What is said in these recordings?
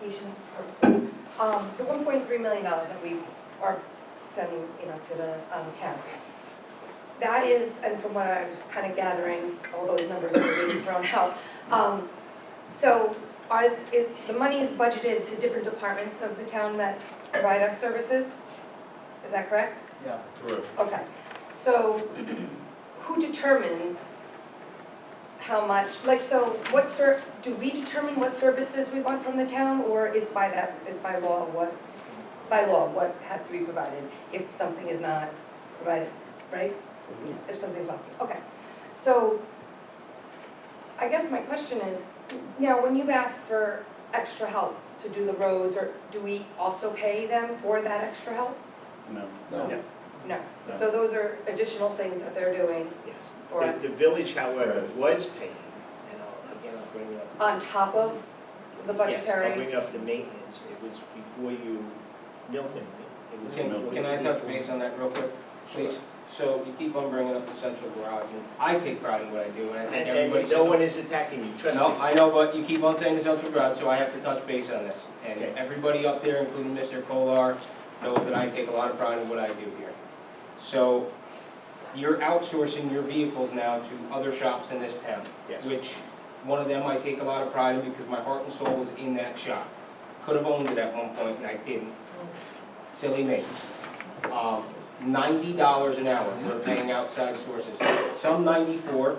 clarification purposes. The $1.3 million that we are sending, to the town. That is, and from what I was kind of gathering, all those numbers are being thrown out. So the money is budgeted to different departments of the town that provide us services? Is that correct? Yeah. Correct. Okay. So who determines how much, so do we determine what services we want from the town, or it's by law what has to be provided if something is not provided, right? If something's not, okay. So I guess my question is, now when you've asked for extra help to do the roads, or do we also pay them for that extra help? No. No. No. So those are additional things that they're doing Yes. for us The village, however, was paying, and I'll bring it up. on top of the Yes, budgetary? I'll bring up the maintenance. It was before you, Milton, it was before Can I touch base on that real quick, please? So you keep on bringing up the central garage, and I take pride in what I do, and I think everybody And says. no one is attacking you, trust me. No, I know, but you keep on saying the central garage, so I have to touch base on this. And Okay. everybody up there, including Mr. Kolar, knows that I take a lot of pride in what I do here. So you're outsourcing your vehicles now to other shops in this town. Yes. Which, one of them I take a lot of pride in because my heart and soul was in that shop. Could have owned it at one point and I didn't. Silly me. $90 an hour, we're paying outside sources. Some 94.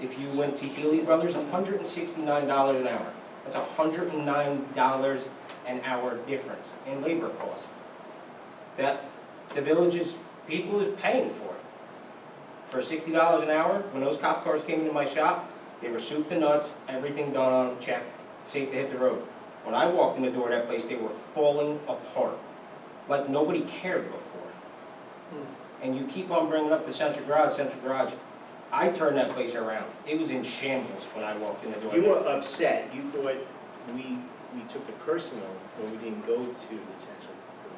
If you went to Healy Brothers, $169 an hour. That's $109 an hour difference in labor costs. That the village's people is paying for it. For $60 an hour, when those cop cars came into my shop, they were soup to nuts, everything done on them, check, safe to hit the road. When I walked in the door of that place, they were falling apart, like nobody cared before. And you keep on bringing up the central garage. I turned that place around. It was in shambles when I walked in the door. You were upset. You thought we took it personal when we didn't go to the central.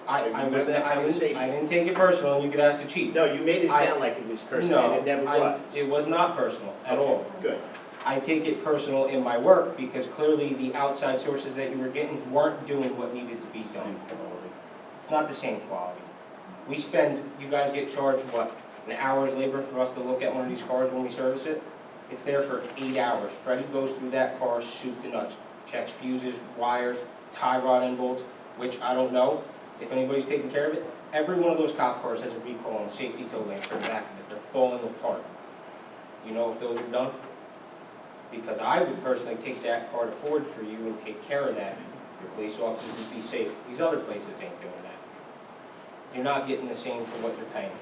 Remember that conversation? I didn't take it personal, and you could ask the chief. No, you made it sound like it was personal, and it never was. It was not personal at all. Good. I take it personal in my work because clearly the outside sources that you were getting weren't doing what needed to be done. It's not the same quality. We spend, you guys get charged, what, an hour's labor for us to look at one of these cars when we service it? It's there for 8 hours. Freddie goes through that car soup to nuts, checks fuses, wires, tie rod and bolts, which I don't know if anybody's taking care of it. Every one of those cop cars has a recall and safety tow link for the back of it. They're falling apart. You know if those are done? Because I would personally take that car to Ford for you and take care of that. Your police officers would be safe. These other places ain't doing that. You're not getting the same for what you're paying.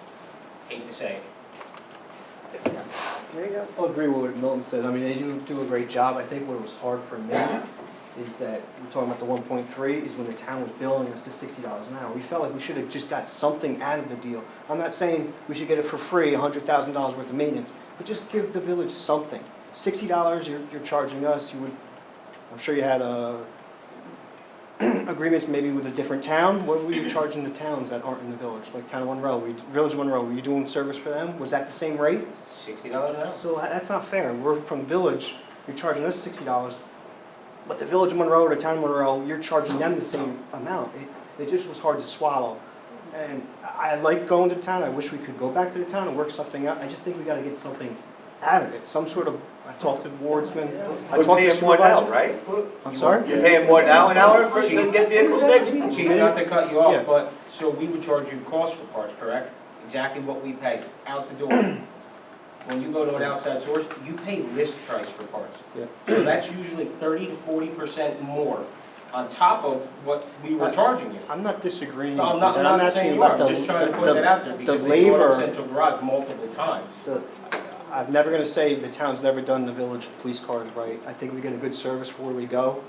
Hate to say it. I'll agree with what Milton said. I mean, they do a great job. I think what was hard for me is that we're talking about the 1.3 is when the town was billing us the $60 an hour. We felt like we should have just got something out of the deal. I'm not saying we should get it for free, $100,000 worth of maintenance, but just give the village something. $60 you're charging us. I'm sure you had agreements maybe with a different town. What were you charging the towns that aren't in the village, like Town of Monroe? Village of Monroe, were you doing service for them? Was that the same rate? $60 an hour? So that's not fair. We're from the village, you're charging us $60, but the Village of Monroe or the Town of Monroe, you're charging them the same amount. It just was hard to swallow. And I like going to the town. I wish we could go back to the town and work something out. I just think we got to get something out of it. Some sort of, I talked to the wardsman, I We're talked to the paying more now, supervisor. right? I'm sorry? You're paying more now an hour for to get vehicles fixed? Chief, not to cut you off, Yeah. but, so we would charge you cost for parts, correct? Exactly what we pay, out the door. When you go to an outside source, you pay list price for parts. Yeah. So that's usually 30 to 40% more on top of what we were charging you. I'm not disagreeing. No, I'm not asking saying you are, about I'm just trying to put that out there because the they brought up labor. Central Garage multiple times. I'm never going to say the town's never done the village police cars right. I think we get a good service for where we go.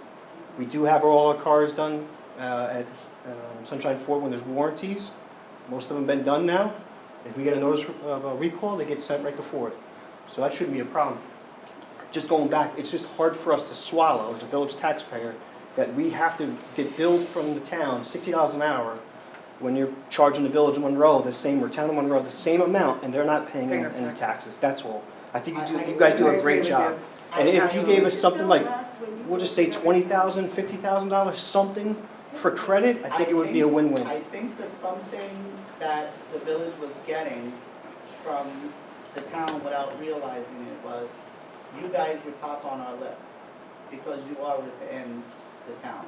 We do have all our cars done at Sunshine Ford when there's warranties. Most of them been done now. If we get a notice of a recall, they get sent right to Ford. So that shouldn't be a problem. Just going back, it's just hard for us to swallow as a village taxpayer that we have to get billed from the town $60 an hour when you're charging the Village of Monroe the same, or Town of Monroe the same amount, and they're not paying any taxes. That's all. I think you guys do a great job. And if you gave us something like, we'll just say $20,000, $50,000, something for credit, I think it would be a win-win. I think the something that the village was getting from the town without realizing it was, you guys were top on our list because you are within the town.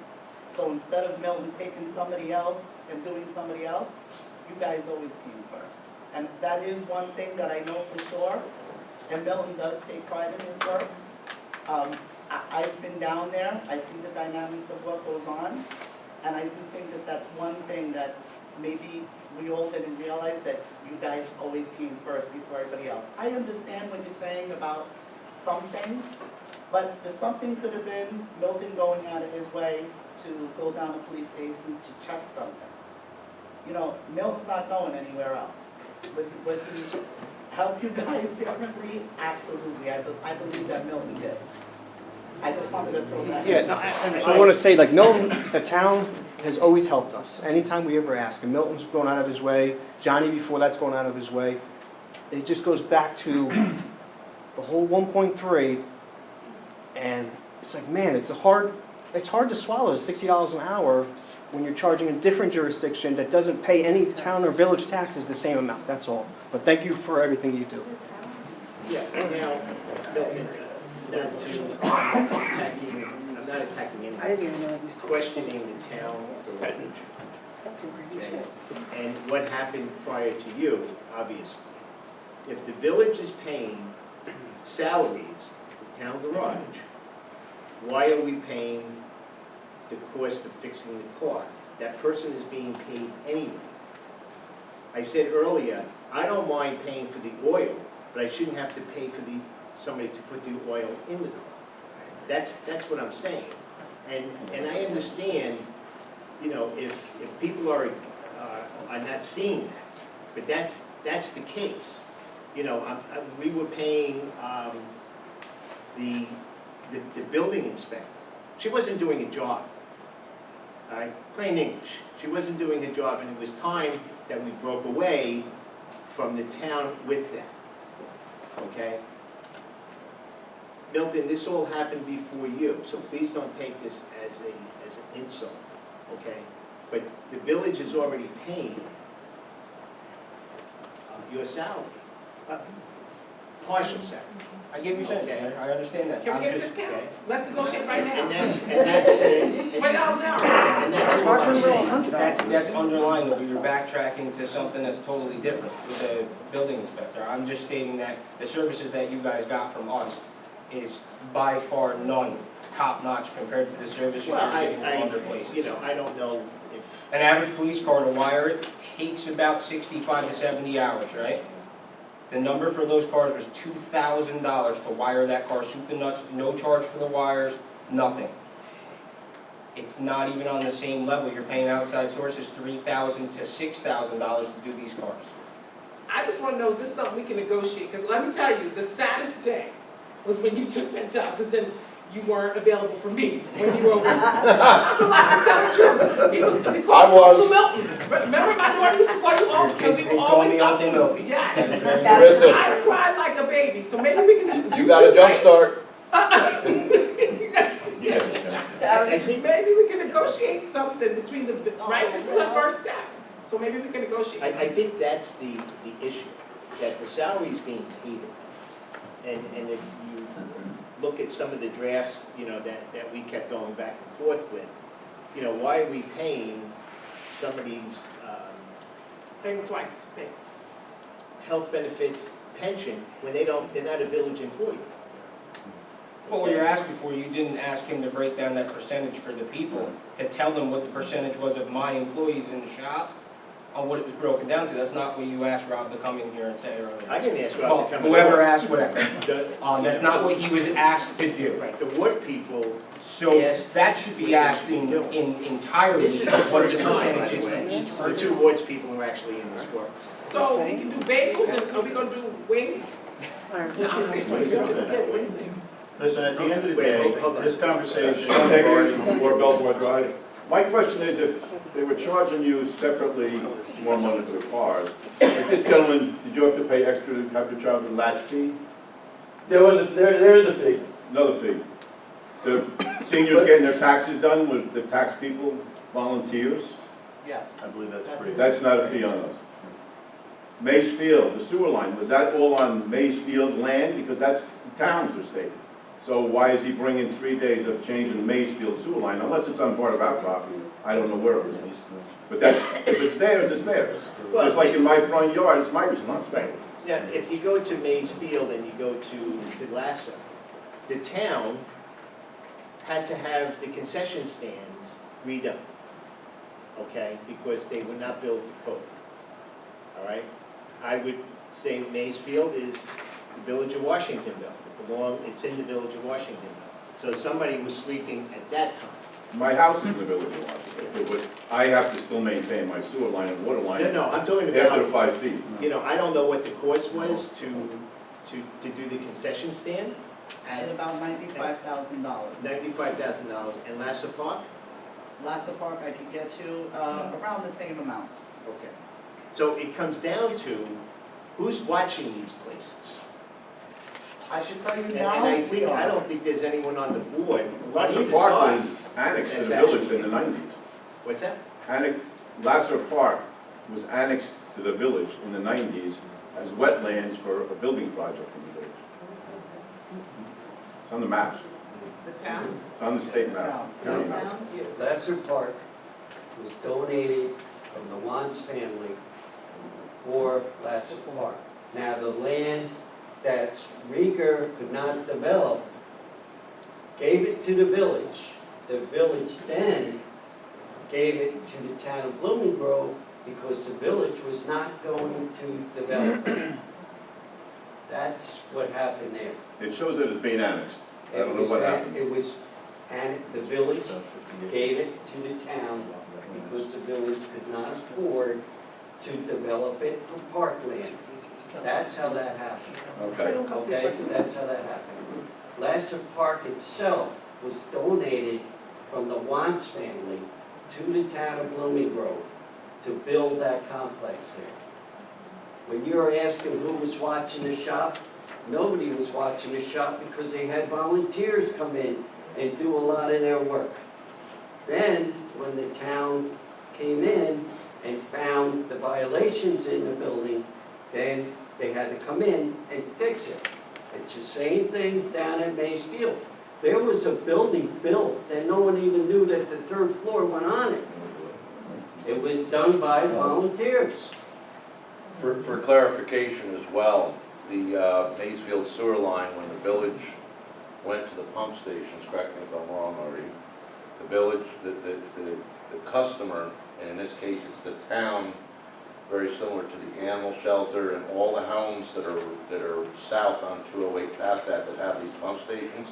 So instead of Milton taking somebody else and doing somebody else, you guys always came first. And that is one thing that I know for sure, and Milton does take pride in his work. I've been down there, I see the dynamics of what goes on, and I do think that that's one thing that maybe we all didn't realize, that you guys always came first before everybody else. I understand what you're saying about something, but the something could have been Milton going out of his way to go down to the police station to check something. You know, Milton's not going anywhere else. Would he help you guys differently? Absolutely. I believe that Milton did. I just wanted to throw that in. Yeah, no, so I want to say, like, Milton, the town has always helped us, anytime we ever ask, and Milton's going out of his way, Johnny before that's going out of his way. It just goes back to the whole 1.3, and it's like, man, it's hard to swallow $60 an hour when you're charging a different jurisdiction that doesn't pay any town or village taxes the same amount, that's all. But thank you for everything you do. Yeah, now, Milton, not to, I'm not attacking anyone, questioning the town for revenue. Okay? And what happened prior to you, obviously. If the village is paying salaries at the town garage, why are we paying the cost of fixing the car? That person is being paid anyway. I said earlier, I don't mind paying for the oil, but I shouldn't have to pay for somebody to put the oil in the car. That's what I'm saying. And I understand, you know, if people are not seeing that, but that's the case. You know, we were paying the building inspector. She wasn't doing a job. All right, plain English. She wasn't doing her job, and it was time that we broke away from the town with that. Okay? Milton, this all happened before you, so please don't take this as an insult, okay? But the village is already paying your salary, partial salary. I give you sense, Okay. I understand that. Can we get a I'm just- discount? Okay. Let's negotiate right now. And that's $20 an hour. and that's what I'm saying. That's underlying that you're backtracking to something that's totally different with the building inspector. I'm just stating that the services that you guys got from us is by far none top-notch compared to the service you're Well, getting from other places. you know, I don't know if, An average police car to wire it takes about 65 to 70 hours, right? The number for those cars was $2,000 to wire that car, soup and nuts, no charge for the wires, nothing. It's not even on the same level. You're paying outside sources $3,000 to $6,000 to do these cars. I just want to know, is this something we can negotiate? Because let me tell you, the saddest day was when you took that job, because then you weren't available for me when you were over. I'm telling the truth. He was, they called Uncle Milton. Remember my daughter used to call you all, and we would always stop Uncle Milton. Yes. Carissa, I cried like a baby, so maybe we can. you got a jump start. I think Maybe we can negotiate something between the, right? This is our first step. So maybe we can negotiate I something. think that's the issue, that the salary is being paid. And if you look at some of the drafts, you know, that we kept going back and forth with, you know, why are we paying some of these Paying twice, pay. health benefits, pension, when they're not a village employee? Well, what you're asking for, you didn't ask him to break down that percentage for the people, to tell them what the percentage was of my employees in the shop, on what it was broken down to. That's not what you asked Rob to come in here and say earlier. I didn't ask Well, Rob to come in. whoever asked, whatever. The- That's not what he was asked to do. Right, the work people, So Yes. that should be asked in entirely, this is the what the first time, by percentage is the from way, each the person. two wards people are actually in this work. So we can do bagels, and are we gonna do wings? No, I'm saying, Listen, at the end of the Wait, day, hold on. this conversation regarding more Belmore Drive, my question is if they were charging you separately more money for the cars, if this gentleman, did you have to pay extra to have to charge a latch key? There is a fee. Another fee? The seniors getting their taxes done with the tax people, volunteers, Yes. I believe that's free. that's not a fee on us. Mays Field, the sewer line, was that all on Mays Field land? Because that's the town's estate. So why is he bringing 3 days of changing the Mays Field sewer line, unless it's on part of our property? I don't know where it is. But that's, if it's theirs, it's theirs. Just like in my front yard, it's my responsibility. Now, if you go to Mays Field and you go to Lassa, the town had to have the concession stands redone, okay, because they were not built to code, all right? I would say Mays Field is the village of Washingtonville. It's in the village of Washingtonville. So somebody was sleeping at that time. My house is in the village of Washington, but I have to still maintain my sewer line and water line No, I'm talking after the about, 5 feet. you know, I don't know what the cost was to do the concession stand At at about $95,000. $95,000 and Lassa Park? Lassa Park, I could get you around the same amount. Okay. So it comes down to who's watching these places. I should tell you And now, I we think, I are. don't think there's anyone on the board on Lasser either Park side. was annexed to the That's village in the actually- 90s. What's that? Lasser Park was annexed to the village in the 90s as wetlands for a building project in the village. It's on the map. The town? It's on the state map. county map. Lasser Park was donated from the Wants family for Lasser Park. Now, the land that Rieger could not develop, gave it to the village. The village then gave it to the town of Blooming Grove because the village was not going to develop it. That's what happened there. It shows that it's being annexed. I don't know what happened. It was, and the village gave it to the town because the village could not afford to develop it for parkland. That's how that happened. Okay. Okay, that's how that happened. Lasser Park itself was donated from the Wants family to the town of Blooming Grove to build that complex there. When you're asking who was watching the shop, nobody was watching the shop because they had volunteers come in and do a lot of their work. Then, when the town came in and found the violations in the building, then they had to come in and fix it. It's the same thing down at Mays Field. There was a building built that no one even knew that the third floor went on it. It was done by volunteers. For clarification as well, the Maysfield sewer line, when the village went to the pump stations, correct me if I'm wrong, Artie, the village, the customer, and in this case it's the town, very similar to the animal shelter and all the homes that are south on 208 past that have these pump stations,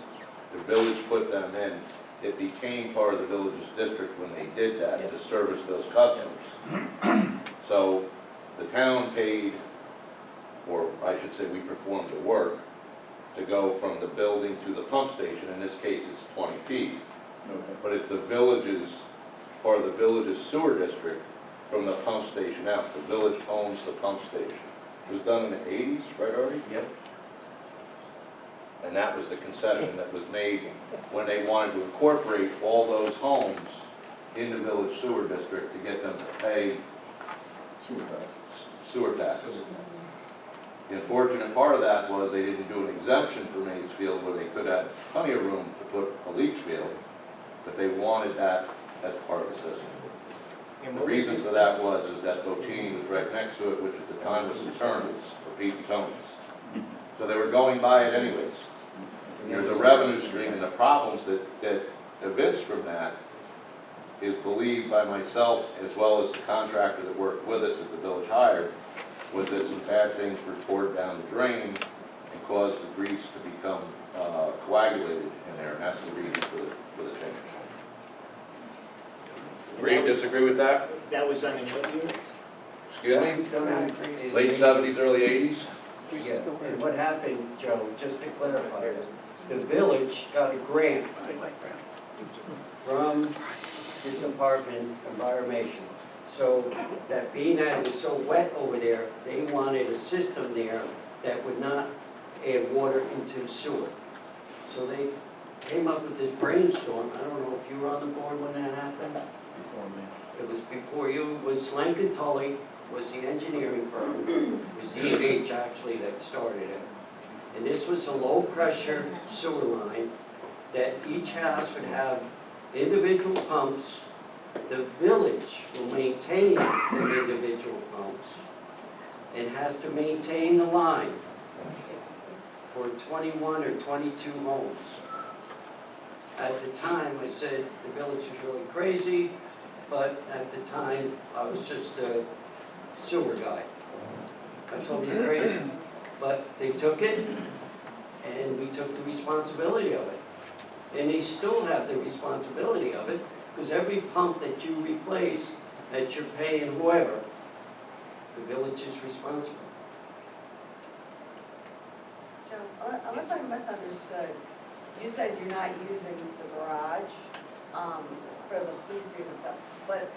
the village put them in. It became part of the village's district when they did that to service those customers. So the town paid, or I should say we performed the work, to go from the building to the pump station. In this case, it's 20 feet. Okay. But it's the village's, part of the village's sewer district from the pump station out. The village owns the pump station. It was done in the 80s, right, Artie? Yep. And that was the concession that was made when they wanted to incorporate all those homes in the village sewer district to get them to pay sewer taxes. The unfortunate part of that was they didn't do an exemption for Maysfield where they could have plenty of room to put a leach field, but they wanted that as part of the system. And The what was reason this- for that was is that Botini was right next to it, which at the time was Eternals for Pete and Tony's. So they were going by it anyways. And there's a revenue stream, and the problems that evince from that is believed by myself as well as the contractor that worked with us that the village hired, was that some bad things were poured down the drain and caused the grease to become coagulated in there, and that's the reason for the change. Agree, disagree with that? That was done in what year? Excuse me? Late 70s, early 80s? Yeah, and what happened, Joe, just to clarify, the village got a grant from the Department of Environmental. So that being that it was so wet over there, they wanted a system there that would not add water into sewer. So they came up with this brainstorm. I don't know if you were on the board when that happened. Before me. It was before you, it was Lankin Tully, was the engineering firm. It was EH actually that started it. And this was a low-pressure sewer line that each house would have individual pumps. The village will maintain the individual pumps and has to maintain the line for 21 or 22 homes. At the time, I said the village is really crazy, but at the time, I was just a sewer guy. I told them you're crazy. But they took it, and we took the responsibility of it. And they still have the responsibility of it, because every pump that you replace, that you're paying whoever, the village is responsible. Joe, unless I misunderstood, you said you're not using the garage for the police vehicle stuff, but,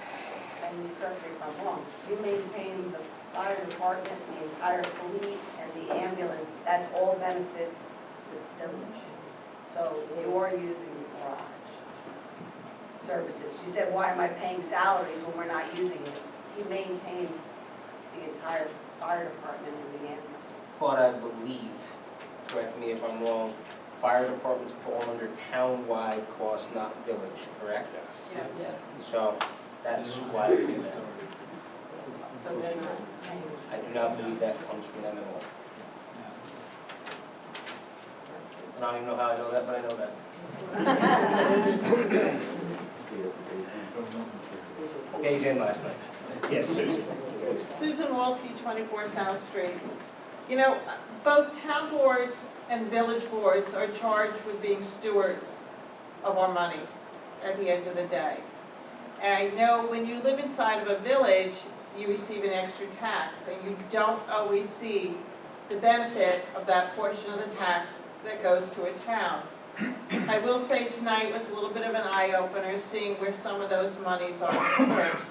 and you correct me if I'm wrong, you maintain the fire department, the entire fleet, and the ambulance, that's all benefits the village. So you are using the garage services. You said, why am I paying salaries when we're not using it? He maintains the entire fire department and the ambulance. But I believe, correct me if I'm wrong, fire departments fall under town-wide cost, not village, correct? Yeah. Yes. So that's why it's in there. So they're not paying. I do not believe that comes from them at all. I don't even know how I know that, but I know that. Days in last night. Yes, Susan. Susan Wolski, 24 South Street. You know, both town boards and village boards are charged with being stewards of our money at the end of the day. And I know when you live inside of a village, you receive an extra tax, and you don't always see the benefit of that portion of the tax that goes to a town. I will say tonight was a little bit of an eye-opener, seeing where some of those monies are dispersed.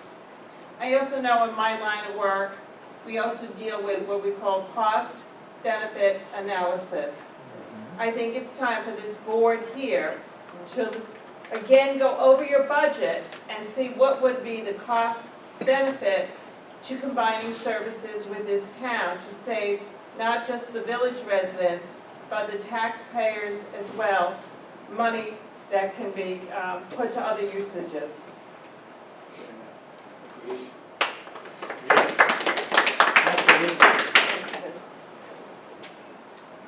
I also know in my line of work, we also deal with what we call cost-benefit analysis. I think it's time for this board here to, again, go over your budget and see what would be the cost-benefit to combining services with this town to save not just the village residents, but the taxpayers as well, money that can be put to other usages.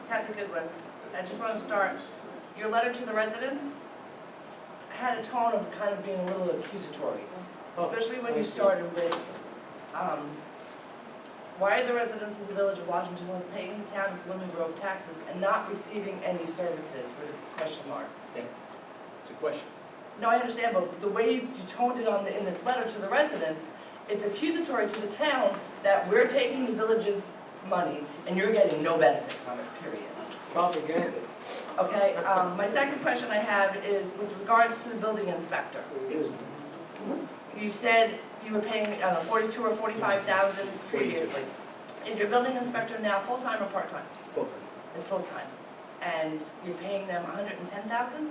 Kathy Goodwin, I just want to start, your letter to the residents had a tone of kind of being a little accusatory, especially when you started with, why are the residents of the village of Washingtonville paying the town of Blooming Grove taxes and not receiving any services, with a question mark? It's a question. No, I understand, but the way you toned it in this letter to the residents, it's accusatory to the town that we're taking the village's money and you're getting no benefit from it, period. Propaganda. Okay, my second question I have is with regards to the building inspector. You said you were paying, I don't know, 42 or 45,000 previously. Is your building inspector now full-time or part-time? Full-time. It's full-time. And you're paying them 110,000?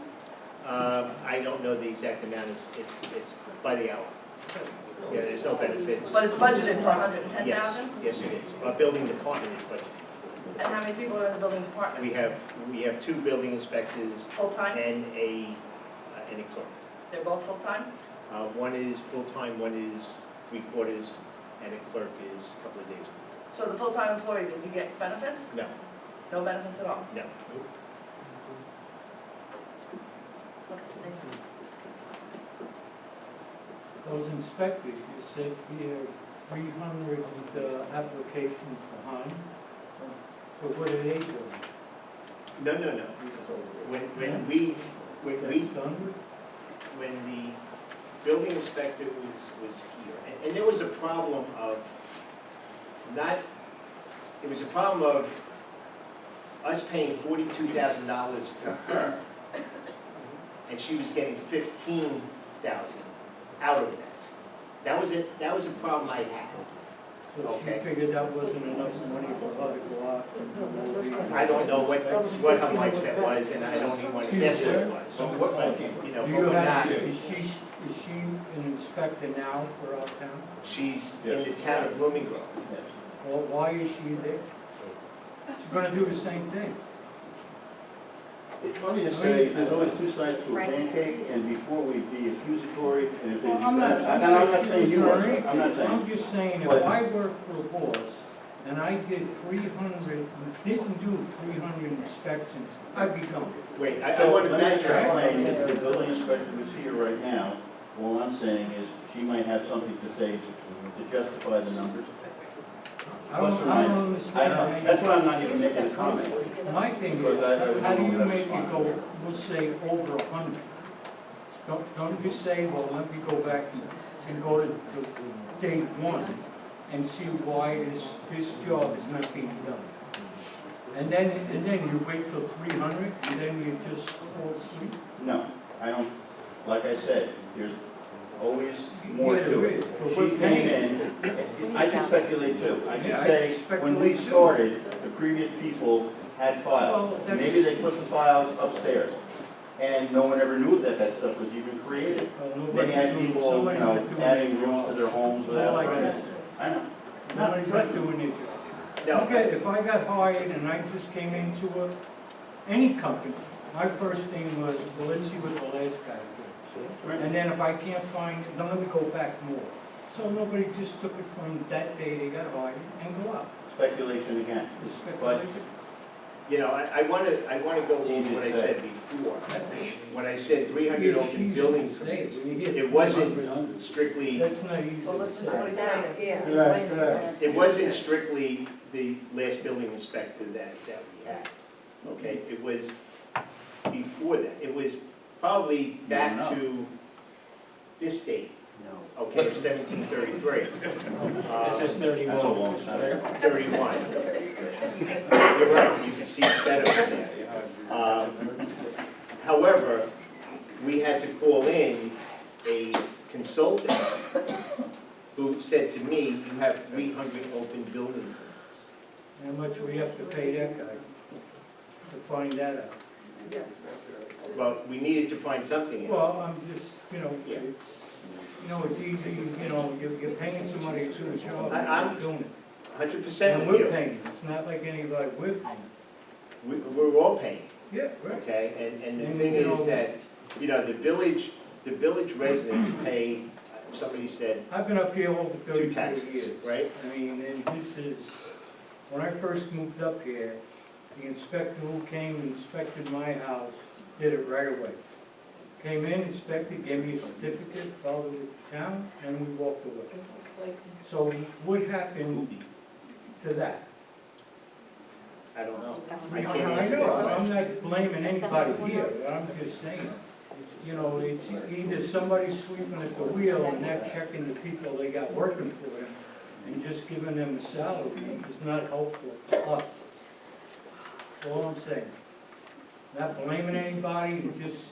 I don't know the exact amount, it's by the hour. Yeah, there's no benefits. But it's budgeted for 110,000? Yes, it is. Our building department is budgeted. And how many people are in the building department? We have two building inspectors Full-time? and a clerk. They're both full-time? One is full-time, one is three-quarters, and a clerk is a couple of days. So the full-time employee, does he get benefits? No, No benefits at all? no. Okay, thank you. Those inspectors, you said here 300 applications behind. So what are they doing? No. When That's done with? when the building inspector was here, and there was a problem of us paying $42,000 to her, and she was getting $15,000 out of that. That was a problem I had. So she Okay. figured that wasn't enough money for her to go out and do all these. I don't know what her mindset was, and I don't even want to guess what it was. So what, you know, Do but you we're have, not, is she an inspector now for our town? she's in the town of Blooming Grove. Well, why is she there? She's gonna do the same thing. Let me just say, there's always two sides to a pancake, and before we be accusatory, and if Well, it's, I'm not I'm not saying you are, sir. I'm not I'm saying. just saying, if But- I work for a boss and I did 300, didn't do 300 inspections, I'd be gone. Wait, I So want to let me backtrack. explain, if the building inspector was here right now, all I'm saying is, she might have something to say to justify the numbers. I don't understand. That's why I'm not even making a comment. My thing Because I is, would how do you know make that's it go, we'll say over 100? Don't you say, well, let me go back and go to day one and see why this job is not being done? And then you wait till 300 and then you just fall asleep? No, I don't, like I said, there's always more Yeah, to there it. is, but She we're came paying. in, I can speculate too. I Yeah, can I say, when we speculate too. started, the previous people had files. Well, that's- Maybe they put the files upstairs, and no one ever knew that that stuff was even created. Then you had people, you know, adding rooms to their homes without Like permits. that. I know. Nobody's not doing their job. No, Okay, if I got hired and I just came into any company, my first thing was, well, let's see what the last guy did. And then if I can't find it, then let me go back more. So nobody just took it from that day they got hired and go out. Speculation again. It's speculation. you know, I want to go over what I said before. When I said 300 open building permits, it wasn't strictly, That's not easy Well, to listen say. to what he's saying. Yes, it wasn't strictly the last building inspector that we had. Okay, it was before that. It was probably back to this date, okay, 1733. This is 31. That's a long time. 31. You're right, you can see it better from there. However, we had to call in a consultant who said to me, you have 300 open building permits. How much we have to pay that guy to find that out? But we needed to find something in. Well, I'm just, Yeah. it's easy, you're paying somebody to do the job, I'm and doing it. 100% And with we're you. paying, it's not like anybody we're paying. We're all paying, Yeah, right. okay? And the And, thing you is know- that, the village residents pay, somebody said, I've been up here over two 34 taxes, years. right? I mean, and this is, when I first moved up here, the inspector who came and inspected my house did it right away. Came in, inspected, gave me a certificate, followed the town, and we walked away. So what happened to that? I don't know. I I can't answer that know, I'm question. not blaming anybody here, I'm just saying, it's either somebody sweeping at the wheel and not checking the people they got working for them and just giving them a salary is not helpful for us. That's all I'm saying. Not blaming anybody, it's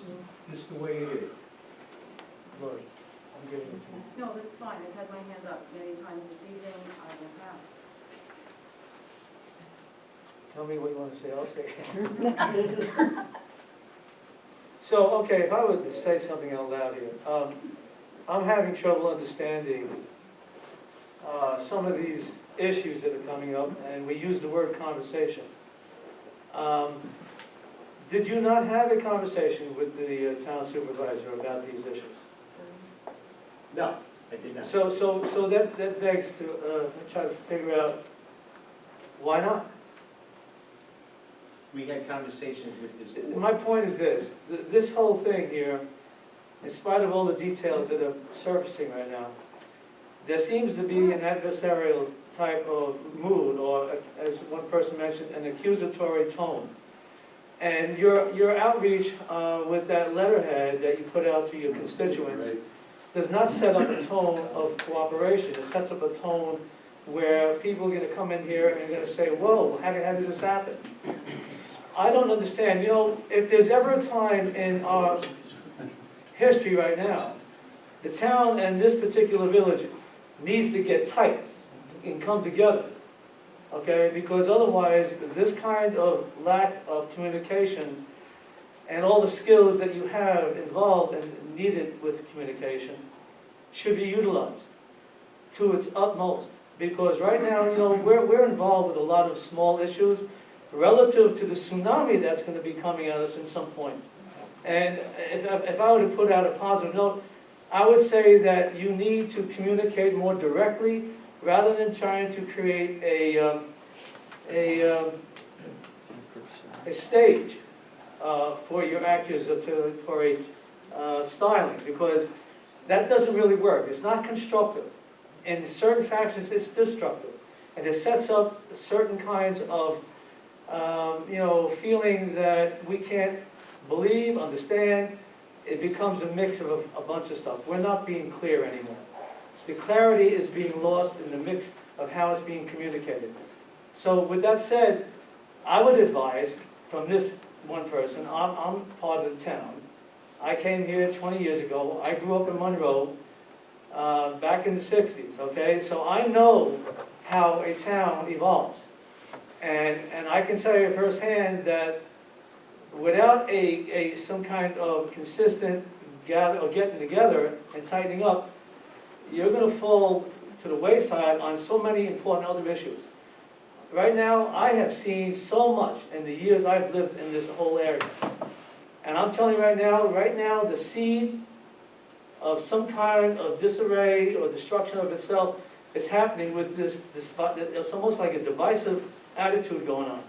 just the way it is. No, that's fine, I've had my hand up many times this evening, I will have. Tell me what you want to say, I'll say it. So, okay, if I were to say something out loud here, I'm having trouble understanding some of these issues that are coming up, and we use the word conversation. Did you not have a conversation with the town supervisor about these issues? No, I did not. So that begs to try to figure out, why not? We had conversations with this board. My point is this whole thing here, in spite of all the details that are surfacing right now, there seems to be an adversarial type of mood, or as one person mentioned, an accusatory tone. And your outreach with that letterhead that you put out to your constituents does not set up a tone of cooperation. It sets up a tone where people are going to come in here and they're going to say, whoa, how did this happen? I don't understand. If there's ever a time in our history right now, the town and this particular village needs to get tight and come together, okay? Because otherwise, this kind of lack of communication and all the skills that you have involved and needed with communication should be utilized to its utmost. Because right now, you know, we're involved with a lot of small issues relative to the tsunami that's going to be coming at us at some point. And if I were to put out a positive note, I would say that you need to communicate more directly rather than trying to create a stage for your accusatory styling, because that doesn't really work. It's not constructive. In certain factions, it's destructive. And it sets up certain kinds of feeling that we can't believe, understand. It becomes a mix of a bunch of stuff. We're not being clear anymore. The clarity is being lost in the mix of how it's being communicated. So with that said, I would advise from this one person, I'm part of the town. I came here 20 years ago. I grew up in Monroe back in the 60s, okay? So I know how a town evolves. And I can tell you firsthand that without some kind of consistent getting together and tightening up, you're going to fall to the wayside on so many important other issues. Right now, I have seen so much in the years I've lived in this whole area. And I'm telling you right now, the seed of some kind of disarray or destruction of itself is happening with this it's almost like a divisive attitude going on.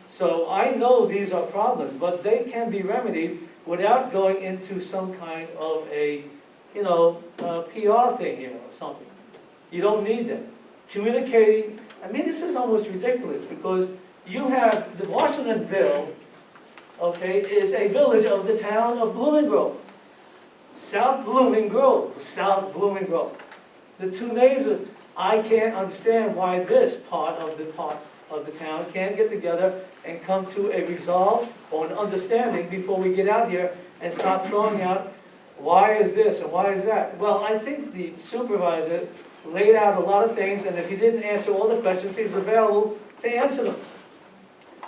So I know these are problems, but they can be remedied without going into some kind of a, PR thing here or something. You don't need that. Communicating, I mean, this is almost ridiculous because you have the Washingtonville, okay, is a village of the town of Blooming Grove. South Blooming Grove, South Blooming Grove. The two names, I can't understand why this part of the town can't get together and come to a resolve or an understanding before we get out here and start throwing out, why is this and why is that? Well, I think the supervisor laid out a lot of things, and if he didn't answer all the questions, he's available to answer them.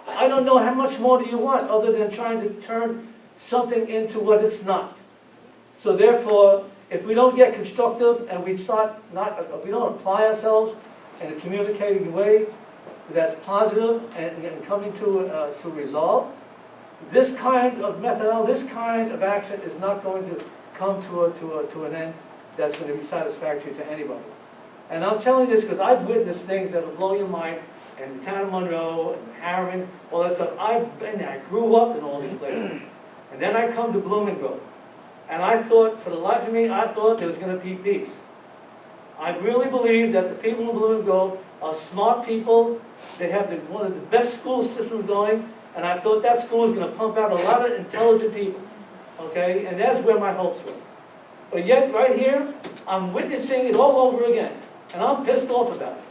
I don't know how much more do you want other than trying to turn something into what it's not. So therefore, if we don't get constructive and we don't apply ourselves in a communicating way that's positive and coming to resolve, this kind of method, this kind of action is not going to come to an end that's going to be satisfactory to anybody. And I'm telling you this because I've witnessed things that will blow your mind in the town of Monroe and Harriman, all that stuff. I've been there. I grew up in all these places. And then I come to Blooming Grove. And I thought, for the life of me, I thought there was going to be peace. I really believe that the people in Blooming Grove are smart people. They have one of the best school systems going. And I thought that school was going to pump out a lot of intelligent people. Okay? And that's where my hopes were. But yet, right here, I'm witnessing it all over again. And I'm pissed off about it.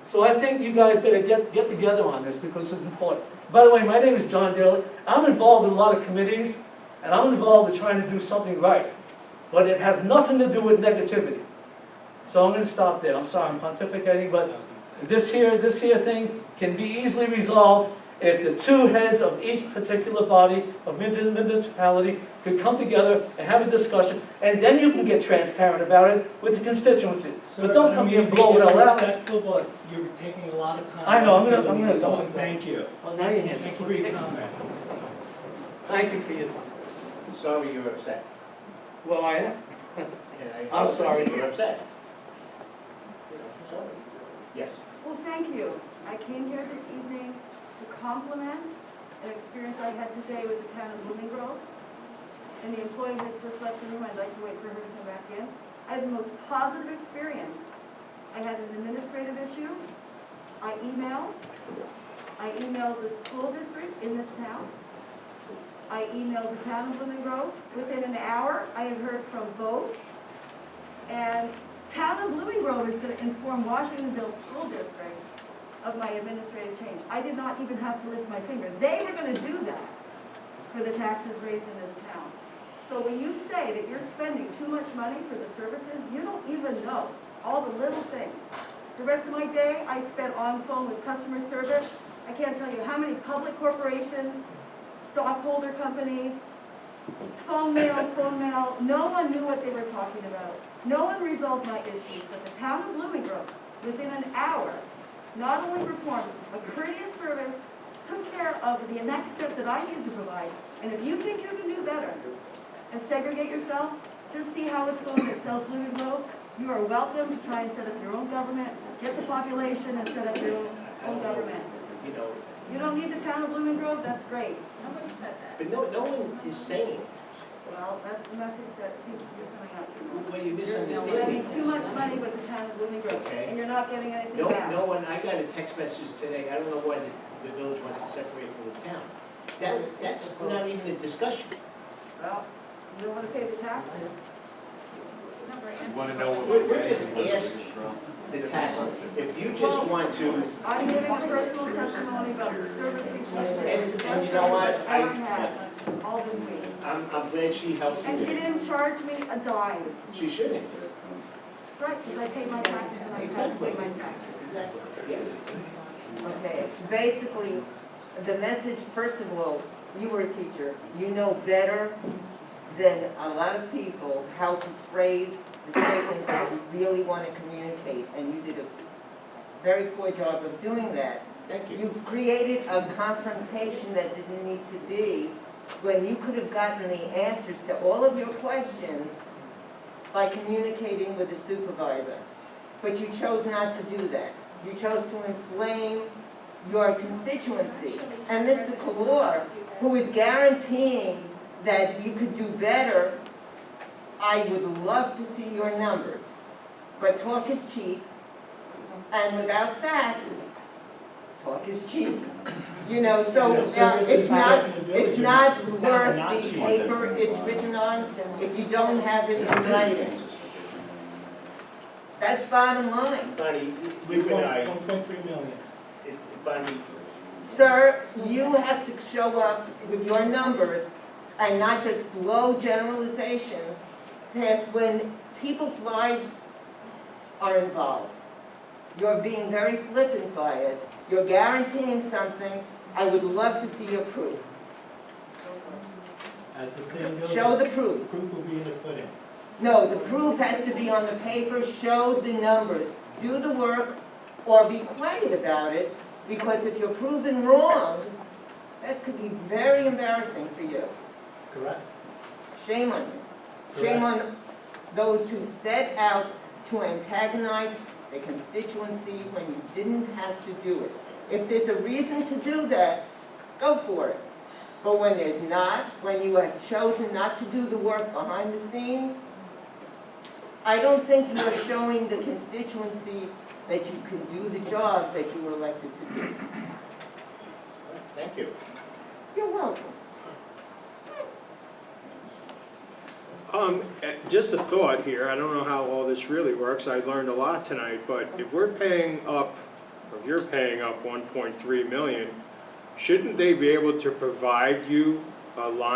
So I think you guys better get together on this because this is important. By the way, my name is John Daly. I'm involved in a lot of committees, and I'm involved in trying to do something right. But it has nothing to do with negativity. So I'm going to stop there. I'm sorry, I'm pontificating, but this here thing can be easily resolved if the two heads of each particular body of municipality could come together and have a discussion, and then you can get transparent about it with the constituency. Sir, But don't come here and blow it all out. Disrespectful, but you're taking a lot of time. I know, I'm gonna talk. Thank you. Well, now you're here. Thank you for your comment. Thank you for your time. I'm sorry you're upset. Well, I am. And I'm sorry. You're upset. Sorry. Yes. Well, thank you. I came here this evening to compliment an experience I had today with the town of Blooming Grove. And the employee has just left the room. I'd like to wait for her to come back in. I had the most positive experience. I had an administrative issue. I emailed the school district in this town. I emailed the town of Blooming Grove. Within an hour, I had heard from both. And town of Blooming Grove is going to inform Washingtonville School District of my administrative change. I did not even have to lift my finger. They were going to do that for the taxes raised in this town. So when you say that you're spending too much money for the services, you don't even know all the little things The rest of my day, I spent on phone with customer service. I can't tell you how many public corporations, stockholder companies, phone mail, no one knew what they were talking about. No one resolved my issues, but the town of Blooming Grove, within an hour, not only performed a courteous service, took care of the next step that I needed to provide. And if you think you can do better and segregate yourselves, just see how it's going at South Blooming Grove. You are welcome to try and set up your own government, get the population and set up your own government. You know, You don't need the town of Blooming Grove, that's great. Nobody said that. but no one is saying, Well, that's the message that seems to be coming out. well, you're You're misunderstanding. spending too much money with the town of Blooming Grove, Okay. and you're not getting anything No, back. no one, I got a text message today, I don't know why the village wants to separate from the town. That's not even a discussion. Well, you don't want to pay the taxes. You wanna know what We're just asking the taxes, if you just want to, I'm giving a personal testimony about the service received. and you know what, I've ever had all this week. I'm glad she helped And she you. didn't charge me a dime. She shouldn't. That's right, because I paid my taxes and I have to Exactly. pay my taxes. Exactly, yes. Okay, basically, the message, first of all, you were a teacher. You know better than a lot of people how to phrase the statement that you really want to communicate, and you did a very poor job of doing that. Thank you. You've created a confrontation that didn't need to be, when you could have gotten the answers to all of your questions by communicating with the supervisor. But you chose not to do that. You chose to inflame your constituency. And Mr. Kalor, who is guaranteeing that you could do better, I would love to see your numbers. But talk is cheap, and without facts, talk is cheap. You know, so it's not worth the paper it's written on if you don't have it in writing. That's bottom line. Bonnie, you and I, 1.3 million. Bonnie, Sir, you have to show up with your numbers and not just blow generalizations past when people's lives are involved. You're being very flippant by it. You're guaranteeing something. I would love to see your proof. As the saying goes, Show the proof. proof will be in the pudding. No, the proof has to be on the paper. Show the numbers. Do the work or be quiet about it, because if you're proven wrong, that could be very embarrassing for you. Correct. Shame on you. Shame on those who set out to antagonize the constituency when you didn't have to do it. If there's a reason to do that, go for it. But when there's not, when you have chosen not to do the work behind the scenes, I don't think you are showing the constituency that you can do the job that you were elected to do. thank you. You're welcome. Just a thought here, I don't know how all this really works, I learned a lot tonight, but if we're paying up, or if you're paying up 1.3 million, shouldn't they be able to provide you a line